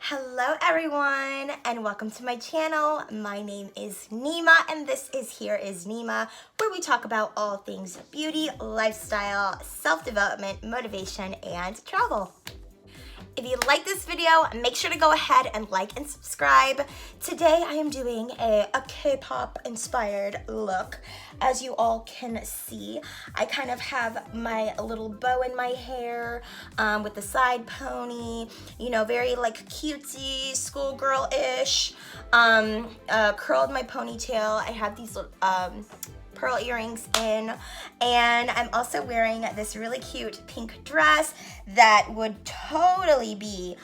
Hello everyone and welcome to my channel. My name is Nima and this is Here is Nima, where we talk about all things beauty, lifestyle, self-development, motivation, and travel. If you like this video, make sure to go ahead and like and subscribe. Today I am doing a K-pop inspired look. As you all can see, I kind of have my little bow in my hair with the side pony, you know, very like cutesy, schoolgirl-ish. Curled my ponytail. I have these pearl earrings in, and I'm also wearing this really cute pink dress that would totally be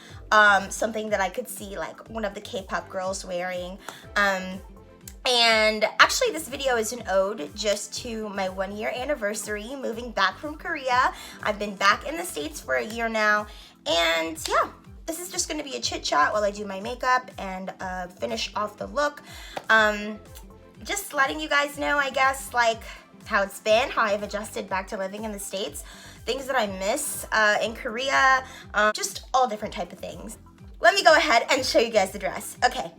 something that I could see like one of the K-pop girls wearing. And actually this video is an ode just to my 1-year anniversary moving back from Korea. I've been back in the States for a year now, and yeah, this is just gonna be a chit chat while I do my makeup and finish off the look. Just letting you guys know, I guess, like how it's been, how I've adjusted back to living in the States, things that I miss in Korea, just all different type of things. Let me go ahead and show you guys the dress. Okay,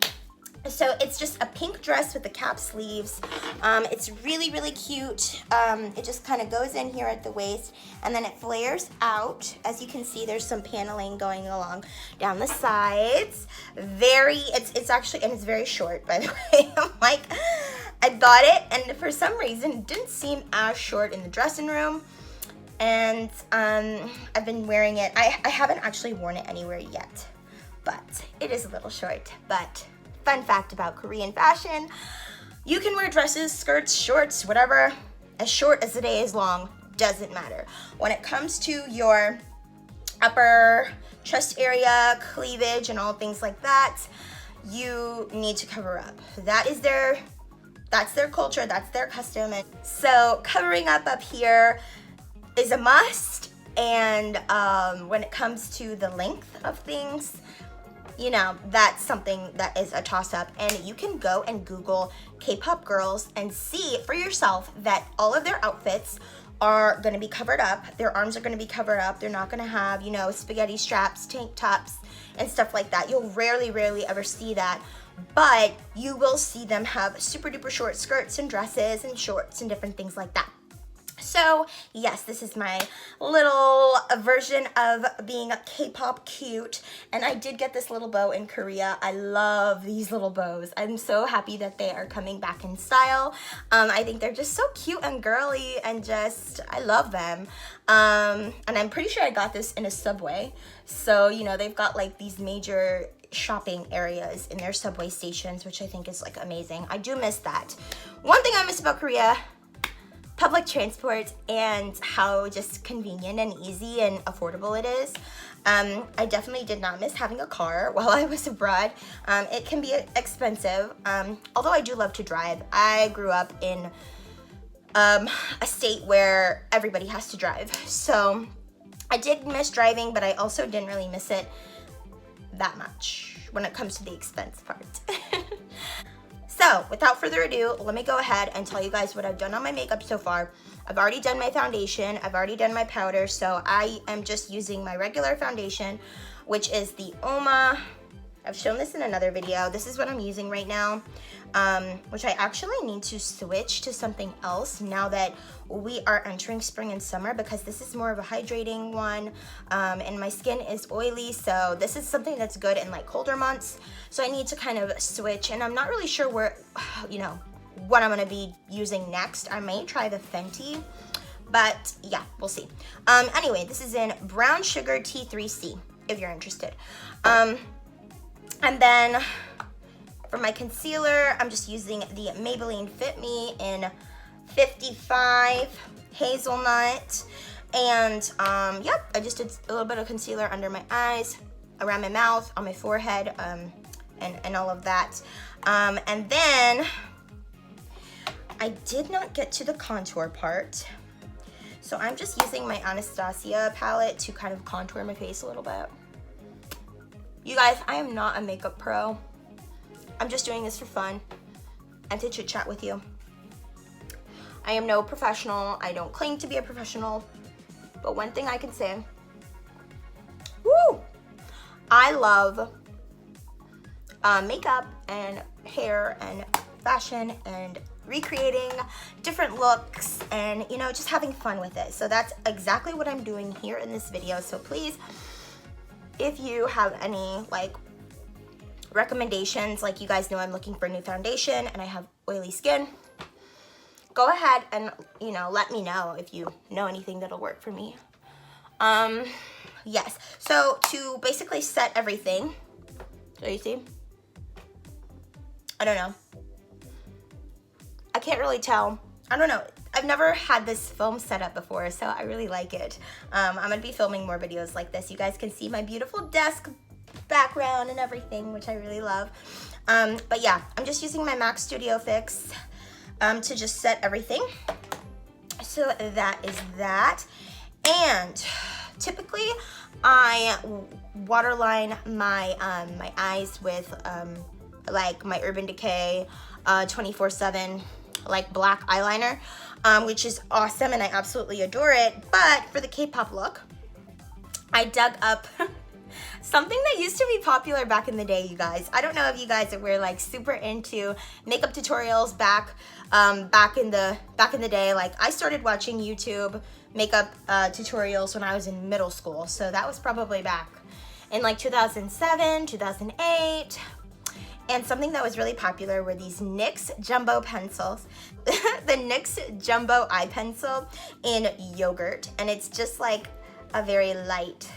so it's just a pink dress with the cap sleeves. It's really, really cute. It just kind of goes in here at the waist and then it flares out. As you can see, there's some paneling going along down the sides. It's actually, and it's very short, by the way. I'm like, I bought it and for some reason it didn't seem as short in the dressing room. And I've been wearing it. I haven't actually worn it anywhere yet, but it is a little short. But fun fact about Korean fashion, you can wear dresses, skirts, shorts, whatever, as short as the day is long, doesn't matter. When it comes to your upper chest area, cleavage, and all things like that, you need to cover up. That's their culture, that's their custom. And so covering up here is a must. And when it comes to the length of things, you know, that's something that is a toss-up. And you can go and Google K-pop girls and see for yourself that all of their outfits are gonna be covered up. Their arms are gonna be covered up. They're not gonna have, you know, spaghetti straps, tank tops, and stuff like that. You'll rarely ever see that. But you will see them have super duper short skirts and dresses and shorts and different things like that. So yes, this is my little version of being K-pop cute, and I did get this little bow in Korea. I love these little bows. I'm so happy that they are coming back in style. I think they're just so cute and girly, and just, I love them. And I'm pretty sure I got this in a Subway. So, you know, they've got like these major shopping areas in their subway stations, which I think is like amazing. I do miss that. One thing I miss about Korea, public transport, and how just convenient and easy and affordable it is. I definitely did not miss having a car while I was abroad. It can be expensive, although I do love to drive. I grew up in a state where everybody has to drive. So I did miss driving, but I also didn't really miss it that much when it comes to the expense part. So without further ado, let me go ahead and tell you guys what I've done on my makeup so far. I've already done my foundation, I've already done my powder, so I am just using my regular foundation, which is the Oma. I've shown this in another video. This is what I'm using right now, which I actually need to switch to something else now that we are entering spring and summer, because this is more of a hydrating one, and my skin is oily, so this is something that's good in like colder months. So I need to kind of switch, and I'm not really sure where, you know, what I'm gonna be using next. I may try the Fenty, but yeah, we'll see. Anyway, this is in Brown Sugar T3C, if you're interested. And then for my concealer, I'm just using the Maybelline Fit Me in 55 Hazelnut. And yep, I just did a little bit of concealer under my eyes, around my mouth, on my forehead, and all of that. And then I did not get to the contour part. So I'm just using my Anastasia palette to kind of contour my face a little bit. You guys, I am not a makeup pro. I'm just doing this for fun and to chit chat with you. I am no professional. I don't claim to be a professional. But one thing I can say, woo, I love makeup and hair and fashion and recreating different looks and, you know, just having fun with it. So that's exactly what I'm doing here in this video. So please, if you have any like recommendations, like you guys know I'm looking for a new foundation and I have oily skin, go ahead and, you know, let me know if you know anything that'll work for me. Yes, so to basically set everything, so you see, I don't know, I can't really tell, I don't know, I've never had this film set up before, so I really like it. I'm gonna be filming more videos like this. You guys can see my beautiful desk background and everything, which I really love. But yeah, I'm just using my MAC Studio Fix to just set everything. So that is that. And typically I waterline my my eyes with like my Urban Decay 24/7 like black eyeliner, which is awesome and I absolutely adore it. But for the K-pop look, I dug up something that used to be popular back in the day, you guys. I don't know if you guys were like super into makeup tutorials back in the day. Like I started watching YouTube makeup tutorials when I was in middle school, so that was probably back in like 2007, 2008. And something that was really popular were these NYX Jumbo pencils. The NYX Jumbo eye pencil in yogurt, and it's just like a very light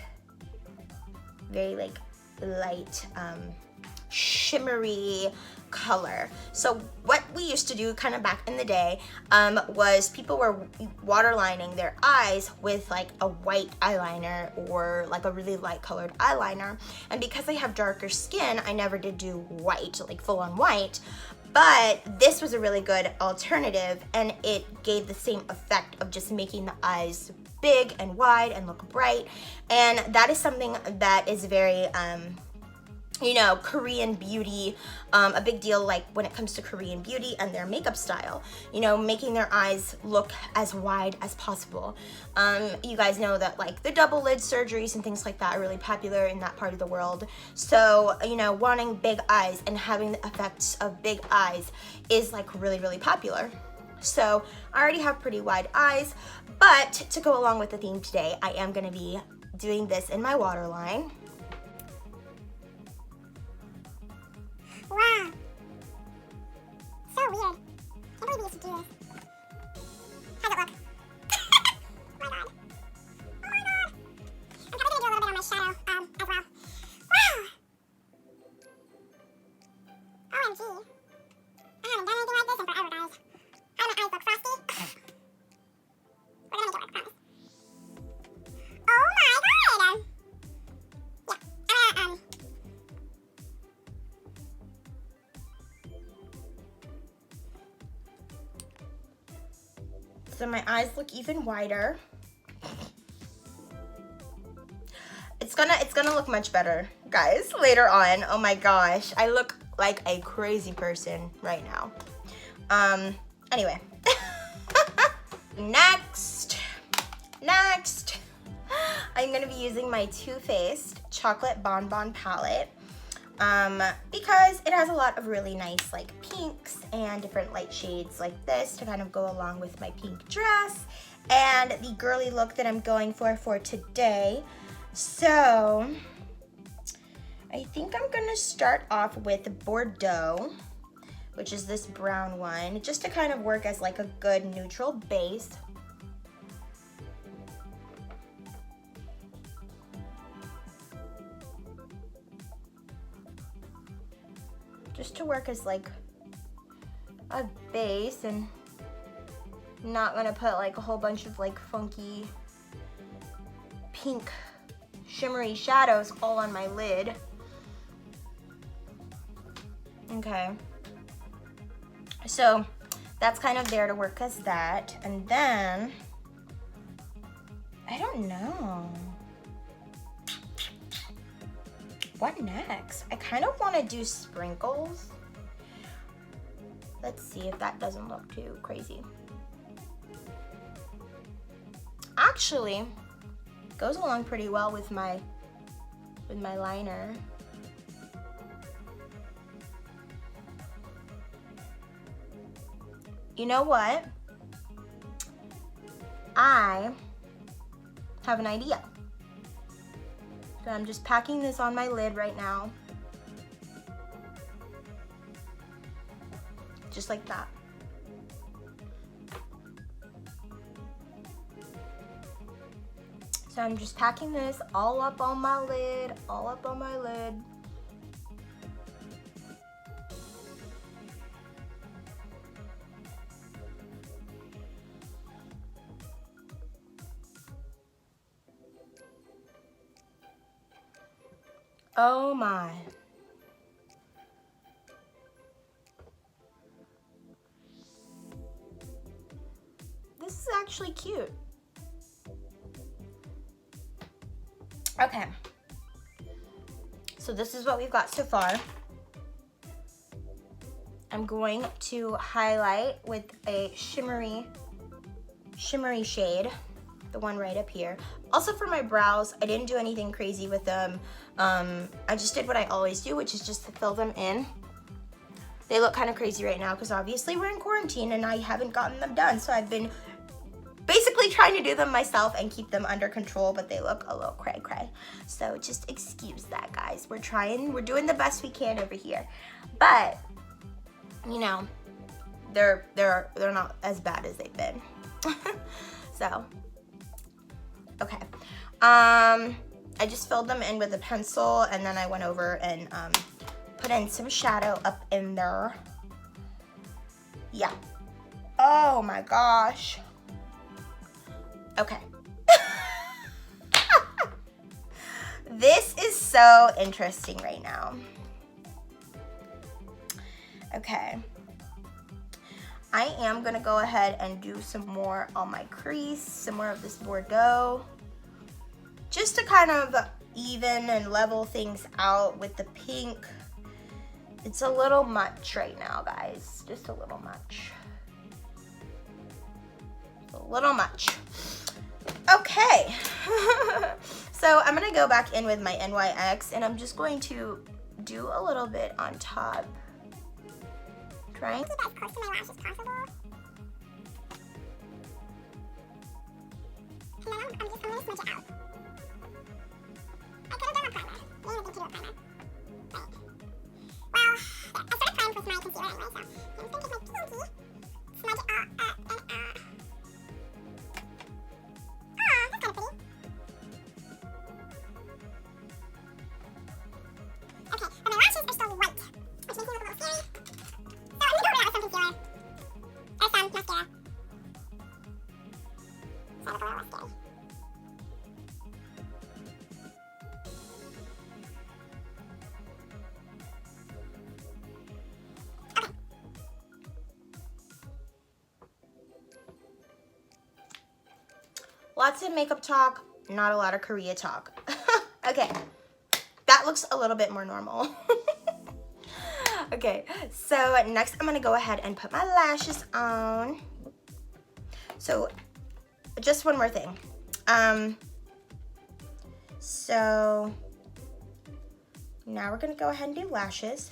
shimmery color. So what we used to do kind of back in the day was people were waterlining their eyes with like a white eyeliner or like a really light colored eyeliner. And because I have darker skin, I never did do white, like full on white. But this was a really good alternative, and it gave the same effect of just making the eyes big and wide and look bright. And that is something that is very you know, Korean beauty, a big deal like when it comes to Korean beauty and their makeup style, you know, making their eyes look as wide as possible. You guys know that like the double lid surgeries and things like that are really popular in that part of the world. So, you know, wanting big eyes and having the effects of big eyes is like really, really popular. So I already have pretty wide eyes, but to go along with the theme today, I am gonna be doing this in my waterline. Wow. So weird. I can't believe we used to do this. How's it look? Oh my god. Oh my god. I'm probably gonna do a little bit on my shadow as well. Wow. OMG. I haven't done anything like this in forever, guys. How do my eyes look frosty? We're gonna make it work, promise. Oh my god. Yeah. I'm gonna so my eyes look even wider. It's gonna look much better, guys, later on. Oh my gosh, I look like a crazy person right now. Anyway. Next, I'm gonna be using my Too Faced Chocolate Bonbon Palette. Because it has a lot of really nice like pinks and different light shades like this to kind of go along with my pink dress and the girly look that I'm going for today. So I think I'm gonna start off with Bordeaux, which is this brown one, just to kind of work as like a good neutral base. Just to work as like a base, and not gonna put like a whole bunch of like funky pink shimmery shadows all on my lid. Okay, so that's kind of there to work as that. And then I don't know what next. I kind of want to do sprinkles. Let's see if that doesn't look too crazy. Actually, goes along pretty well with my liner. you know what? I have an idea. So I'm just packing this on my lid right now. Just like that. So I'm just packing this all up on my lid, all up on my lid. Oh my. This is actually cute. Okay. So this is what we've got so far. I'm going to highlight with a shimmery shade, the one right up here. Also for my brows, I didn't do anything crazy with them. I just did what I always do, which is just to fill them in. They look kind of crazy right now because obviously we're in quarantine and I haven't gotten them done. So I've been basically trying to do them myself and keep them under control, but they look a little cray cray. So just excuse that, guys. We're doing the best we can over here. But, you know, they're not as bad as they've been. So, okay. I just filled them in with a pencil and then I went over and put in some shadow up in there. Yeah. Oh my gosh. Okay. This is so interesting right now. Okay. I am gonna go ahead and do some more on my crease, some more of this Bordeaux, just to kind of even and level things out with the pink. It's a little much right now, guys, just a little much. A little much. Okay. So I'm gonna go back in with my NYX and I'm just going to do a little bit on top. Trying to keep as close to my lash as possible. And then I'm just gonna smudge it out. I could have done a primer. Maybe I think to do a primer. Right. Well, I started priming with my concealer anyway, so I'm just gonna take my pinky, smudge it all up and up. Oh, that's kind of pretty. Okay, but my lashes are still white, which makes me look a little scary. So I'm gonna go over that with some concealer. Or some mascara. So I look a little less scary. Okay. Lots of makeup talk, not a lot of Korea talk. Okay, that looks a little bit more normal. Okay, so next I'm gonna go ahead and put my lashes on. So just one more thing. So now we're gonna go ahead and do lashes.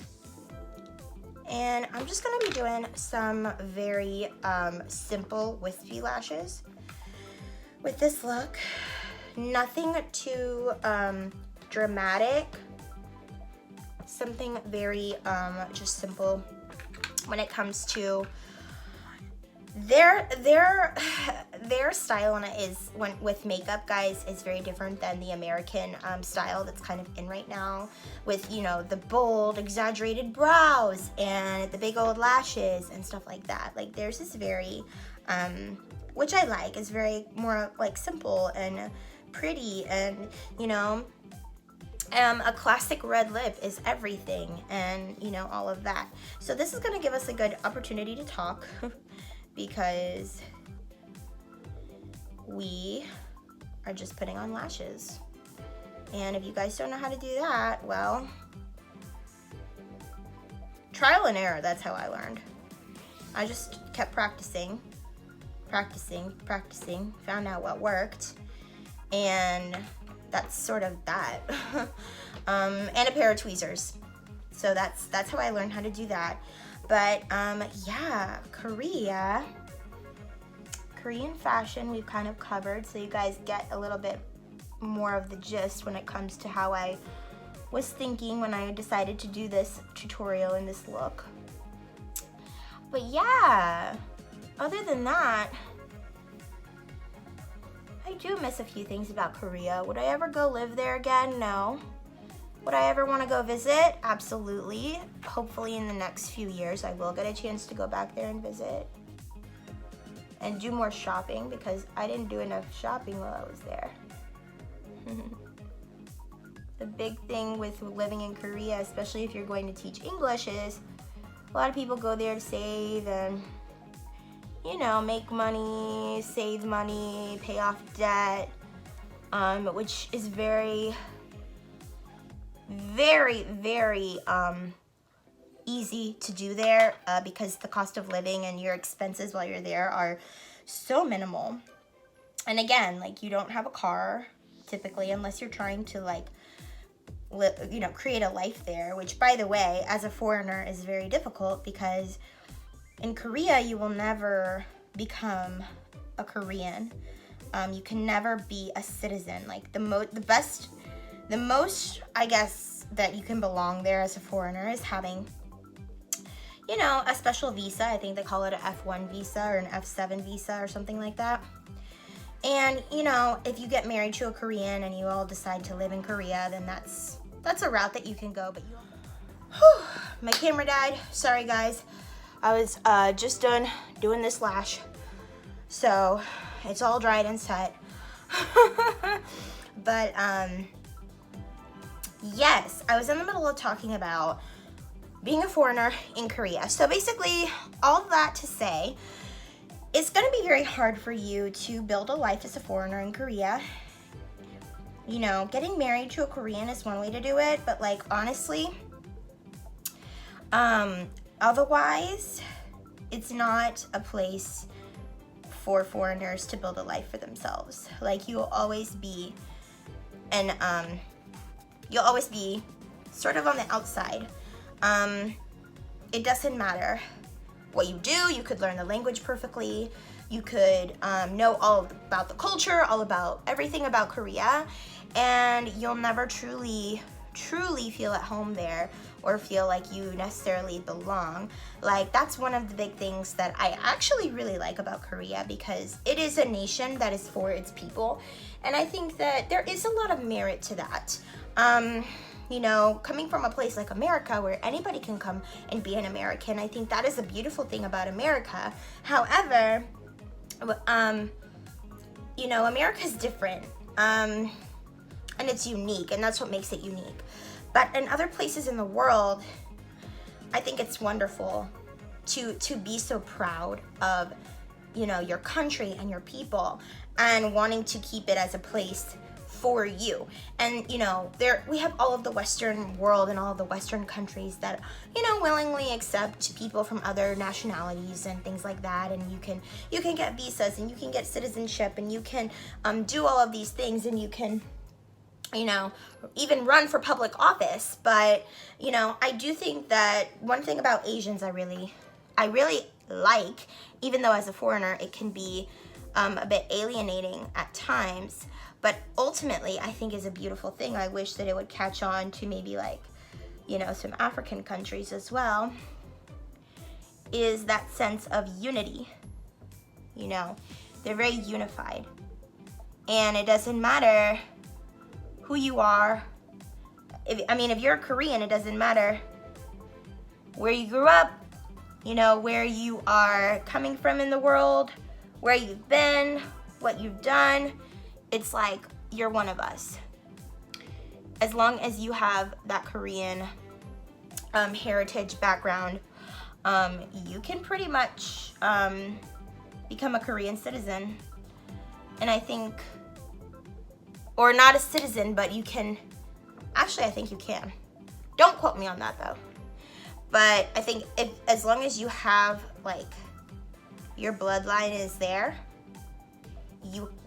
And I'm just gonna be doing some very simple wispy lashes with this look. Nothing too dramatic. Something very just simple when it comes to their style, and it is with makeup, guys, is very different than the American style that's kind of in right now, with, you know, the bold exaggerated brows and the big old lashes and stuff like that. Like theirs is very which I like, is very more like simple and pretty, and you know, a classic red lip is everything, and you know, all of that. So this is going to give us a good opportunity to talk because we are just putting on lashes. And if you guys don't know how to do that, well, trial and error, that's how I learned. I just kept practicing, found out what worked, and that's sort of that. And a pair of tweezers. So that's how I learned how to do that. But yeah, Korean fashion we've kind of covered, so you guys get a little bit more of the gist when it comes to how I was thinking when I decided to do this tutorial in this look. But yeah, other than that, I do miss a few things about Korea. Would I ever go live there again? No. Would I ever want to go visit? Absolutely. Hopefully in the next few years I will get a chance to go back there and visit and do more shopping, because I didn't do enough shopping while I was there. The big thing with living in Korea, especially if you're going to teach English, is a lot of people go there to save and, you know, make money, save money, pay off debt, which is very, very, very easy to do there because the cost of living and your expenses while you're there are so minimal. And again, like, you don't have a car typically unless you're trying to, like, you know, create a life there, which, by the way, as a foreigner is very difficult, because in Korea you will never become a Korean. You can never be a citizen. Like, the most I guess that you can belong there as a foreigner is having, you know, a special visa. I think they call it an F1 visa or an F7 visa or something like that. And, you know, if you get married to a Korean and you all decide to live in Korea, then that's a route that you can go. But my camera died. Sorry, guys. I was just done doing this lash, so it's all dried and set. But yes, I was in the middle of talking about being a foreigner in Korea. So basically, all that to say, it's going to be very hard for you to build a life as a foreigner in Korea. You know, getting married to a Korean is one way to do it, but, like, honestly, otherwise, it's not a place for foreigners to build a life for themselves. Like, you'll always be sort of on the outside. It doesn't matter what you do. You could learn the language perfectly. You could know all about the culture, all about everything about Korea, and you'll never truly feel at home there or feel like you necessarily belong. Like, that's one of the big things that I actually really like about Korea, because it is a nation that is for its people, and I think that there is a lot of merit to that. You know, coming from a place like America where anybody can come and be an American, I think that is a beautiful thing about America. However, you know, America's different, and it's unique, and that's what makes it unique. But in other places in the world, I think it's wonderful to be so proud of, you know, your country and your people, and wanting to keep it as a place for you. And, you know, we have all of the Western world and all of the Western countries that, you know, willingly accept people from other nationalities and things like that, and you can get visas, and you can get citizenship, and you can do all of these things, and you can, you know, even run for public office. But, you know, I do think that one thing about Asians I really like, even though as a foreigner it can be a bit alienating at times, but ultimately I think is a beautiful thing. I wish that it would catch on to maybe, like, you know, some African countries as well, is that sense of unity. You know, they're very unified, and it doesn't matter who you are. If you're a Korean, it doesn't matter where you grew up, you know, where you are coming from in the world, where you've been, what you've done. It's like you're one of us. As long as you have that Korean heritage background, you can pretty much become a Korean citizen. And I think, or not a citizen, but you can, actually I think you can. Don't quote me on that though. But I think as long as you have, like, your bloodline is there,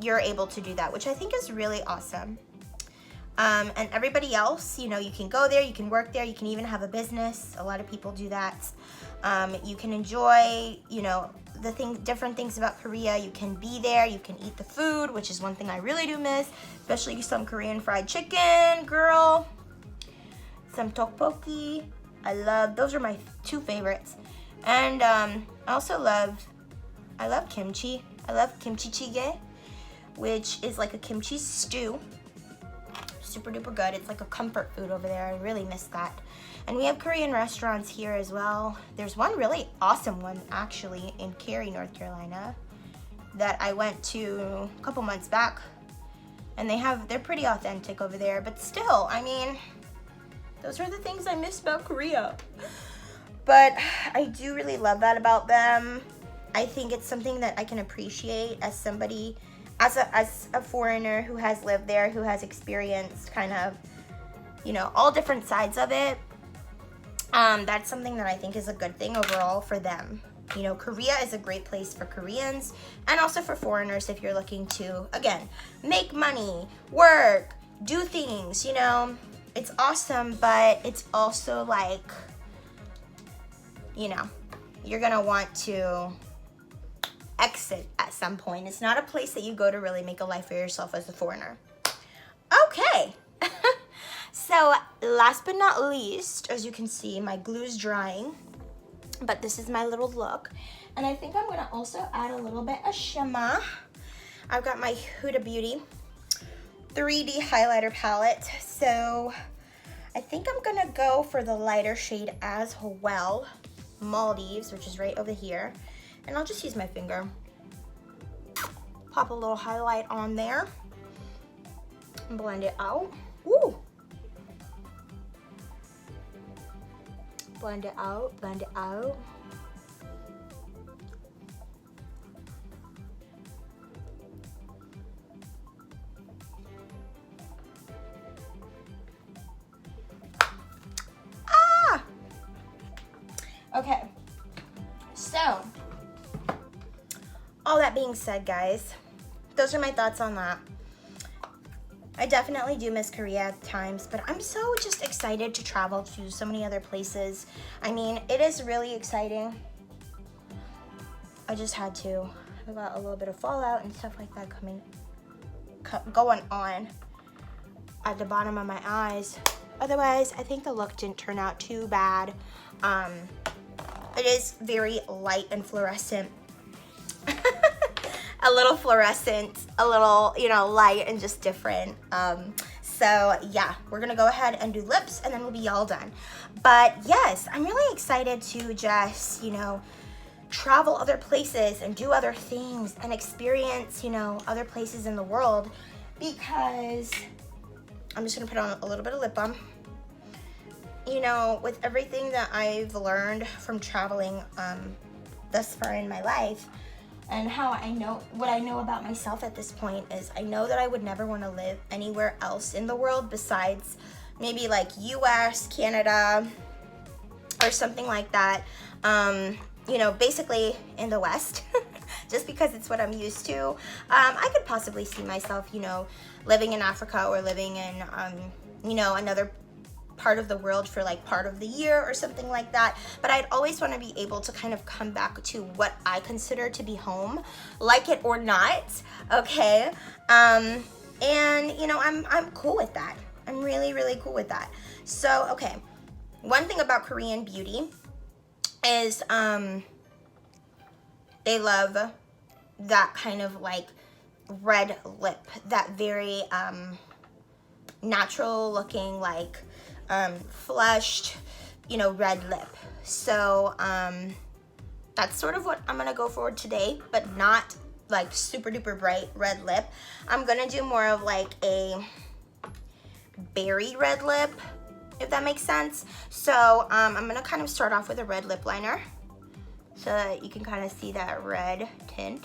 you're able to do that, which I think is really awesome. And everybody else, you know, you can go there, you can work there, you can even have a business. A lot of people do that. You can enjoy, you know, different things about Korea. You can be there, you can eat the food, which is one thing I really do miss, especially some Korean fried chicken, girl. Some tteokbokki. Those are my two favorites. And I love kimchi. I love kimchi jjigae, which is like a kimchi stew. Super duper good. It's like a comfort food over there. I really miss that. And we have Korean restaurants here as well. There's one really awesome one actually in Cary, North Carolina that I went to a couple months back. And they're pretty authentic over there, but still, I mean, those are the things I miss about Korea. But I do really love that about them. I think it's something that I can appreciate as somebody, as a foreigner who has lived there, who has experienced kind of, you know, all different sides of it. That's something that I think is a good thing overall for them. You know, Korea is a great place for Koreans and also for foreigners if you're looking to, again, make money, work, do things, you know. It's awesome, but it's also like, you know, you're gonna want to exit at some point. It's not a place that you go to really make a life for yourself as a foreigner. Okay. So last but not least, as you can see, my glue's drying, but this is my little look. And I think I'm gonna also add a little bit of shimmer. I've got my Huda Beauty 3D highlighter palette. So I think I'm gonna go for the lighter shade as well, Maldives, which is right over here. And I'll just use my finger. Pop a little highlight on there. And blend it out. Woo! Blend it out, blend it out. Okay, so all that being said, guys, those are my thoughts on that. I definitely do miss Korea at times, but I'm so just excited to travel to so many other places. I mean, it is really exciting. I just had to. I got a little bit of fallout and stuff like that going on at the bottom of my eyes. Otherwise, I think the look didn't turn out too bad. It is very light and fluorescent. A little fluorescent, a little, you know, light and just different. So yeah, we're gonna go ahead and do lips and then we'll be all done. But yes, I'm really excited to just, you know, travel other places and do other things and experience, you know, other places in the world, because I'm just gonna put on a little bit of lip balm. You know, with everything that I've learned from traveling thus far in my life, and what I know about myself at this point is I know that I would never want to live anywhere else in the world besides maybe like US, Canada, or something like that. You know, basically in the West, just because it's what I'm used to. I could possibly see myself, you know, living in Africa or living in, you know, another part of the world for like part of the year or something like that, but I'd always want to be able to kind of come back to what I consider to be home, like it or not. Okay, and you know, I'm cool with that. I'm really cool with that. So okay, one thing about Korean beauty is they love that kind of like red lip, that very natural looking, like flushed, you know, red lip. So that's sort of what I'm gonna go for today, but not like super duper bright red lip. I'm gonna do more of like a berry red lip, if that makes sense. So I'm gonna kind of start off with a red lip liner so that you can kind of see that red tint.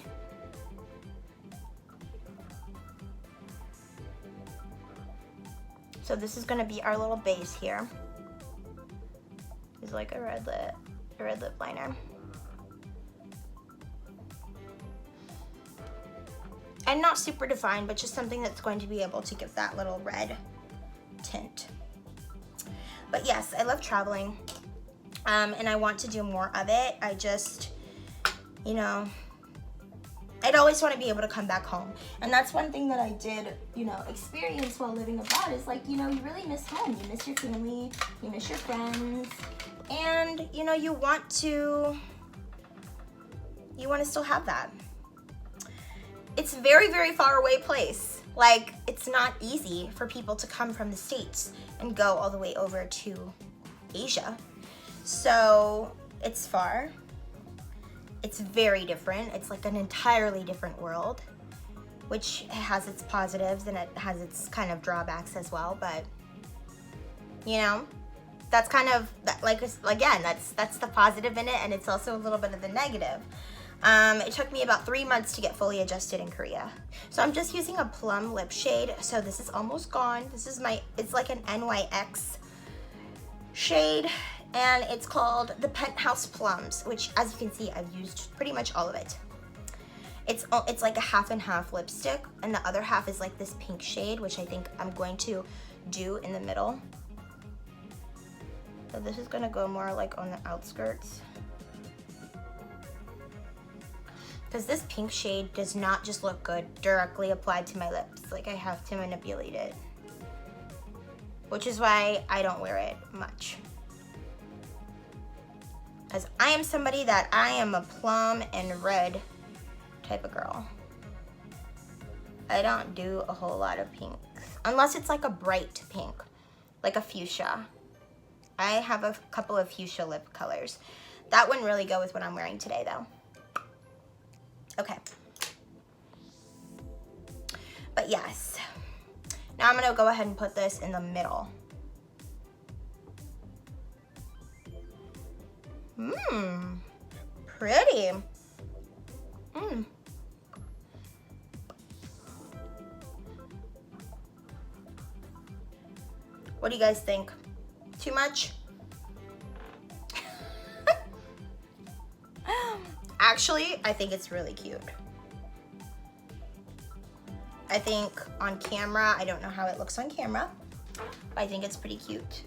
So this is gonna be our little base here. It's like a red lip liner. And not super defined, but just something that's going to be able to give that little red tint. But yes, I love traveling, and I want to do more of it. I just, you know, I'd always want to be able to come back home. And that's one thing that I did, you know, experience while living abroad is like, you know, you really miss home. You miss your family, you miss your friends, and, you know, you want to still have that. It's a very, very far away place. Like, it's not easy for people to come from the States and go all the way over to Asia. So it's far. It's very different. It's like an entirely different world, which has its positives and it has its kind of drawbacks as well. But, you know, that's kind of, like, again, that's the positive in it, and it's also a little bit of the negative. It took me about 3 months to get fully adjusted in Korea. So I'm just using a plum lip shade. So this is almost gone. This is it's like an NYX shade, and it's called the Penthouse Plums, which, as you can see, I've used pretty much all of it. It's like a half and half lipstick, and the other half is like this pink shade, which I think I'm going to do in the middle. So this is gonna go more like on the outskirts, because this pink shade does not just look good directly applied to my lips. Like, I have to manipulate it, which is why I don't wear it much. As I am somebody that I am a plum and red type of girl. I don't do a whole lot of pinks, unless it's like a bright pink, like a fuchsia. I have a couple of fuchsia lip colors. That wouldn't really go with what I'm wearing today, though. Okay. But yes. Now I'm gonna go ahead and put this in the middle. Pretty. What do you guys think? Too much? Actually, I think it's really cute. I think on camera, I don't know how it looks on camera, but I think it's pretty cute.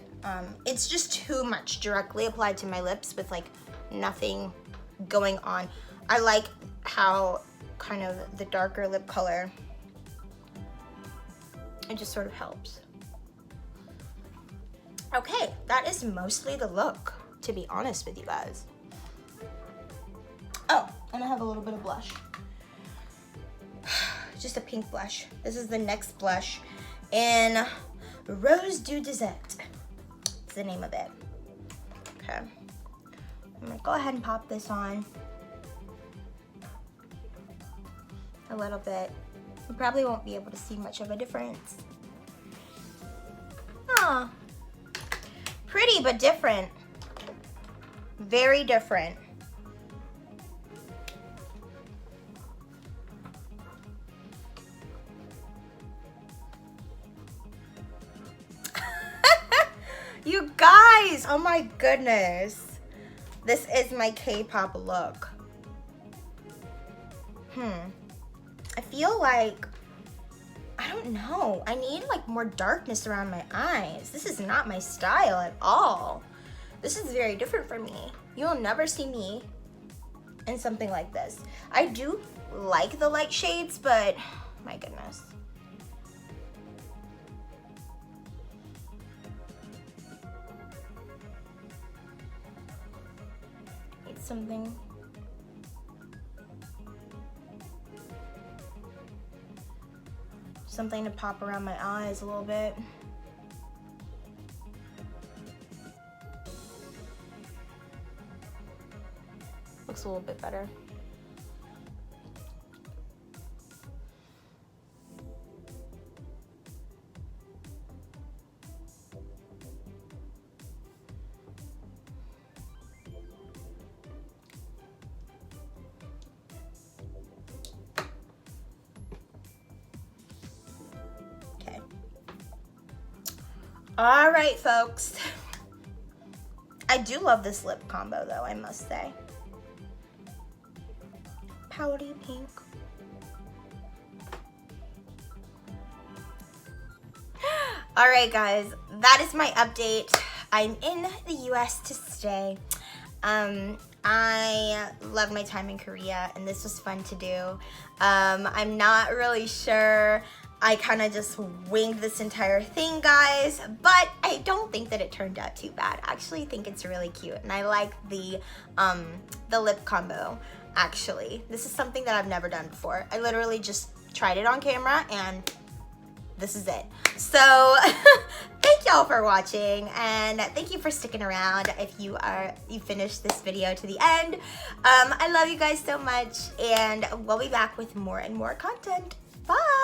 It's just too much directly applied to my lips with like nothing going on. I like how kind of the darker lip color, it just sort of helps. Okay, that is mostly the look, to be honest with you guys. Oh, and I have a little bit of blush. Just a pink blush. This is the NYX blush in Rose du Dessert. It's the name of it. Okay. I'm gonna go ahead and pop this on a little bit. You probably won't be able to see much of a difference. Ah, pretty but different. Very different. You guys, oh my goodness. This is my K-pop look. I feel like, I don't know. I need like more darkness around my eyes. This is not my style at all. This is very different for me. You'll never see me in something like this. I do like the light shades, but my goodness. It's something. Something to pop around my eyes a little bit. Looks a little bit better. All right, folks. I do love this lip combo, though, I must say. Powdery pink. All right, guys, that is my update. I'm in the US to stay. I love my time in Korea, and this was fun to do. I'm not really sure. I kind of just winged this entire thing, guys, but I don't think that it turned out too bad. I actually think it's really cute, and I like the lip combo, actually. This is something that I've never done before. I literally just tried it on camera, and this is it. So thank y'all for watching, and thank you for sticking around if you finished this video to the end. I love you guys so much, and we'll be back with more and more content. Bye.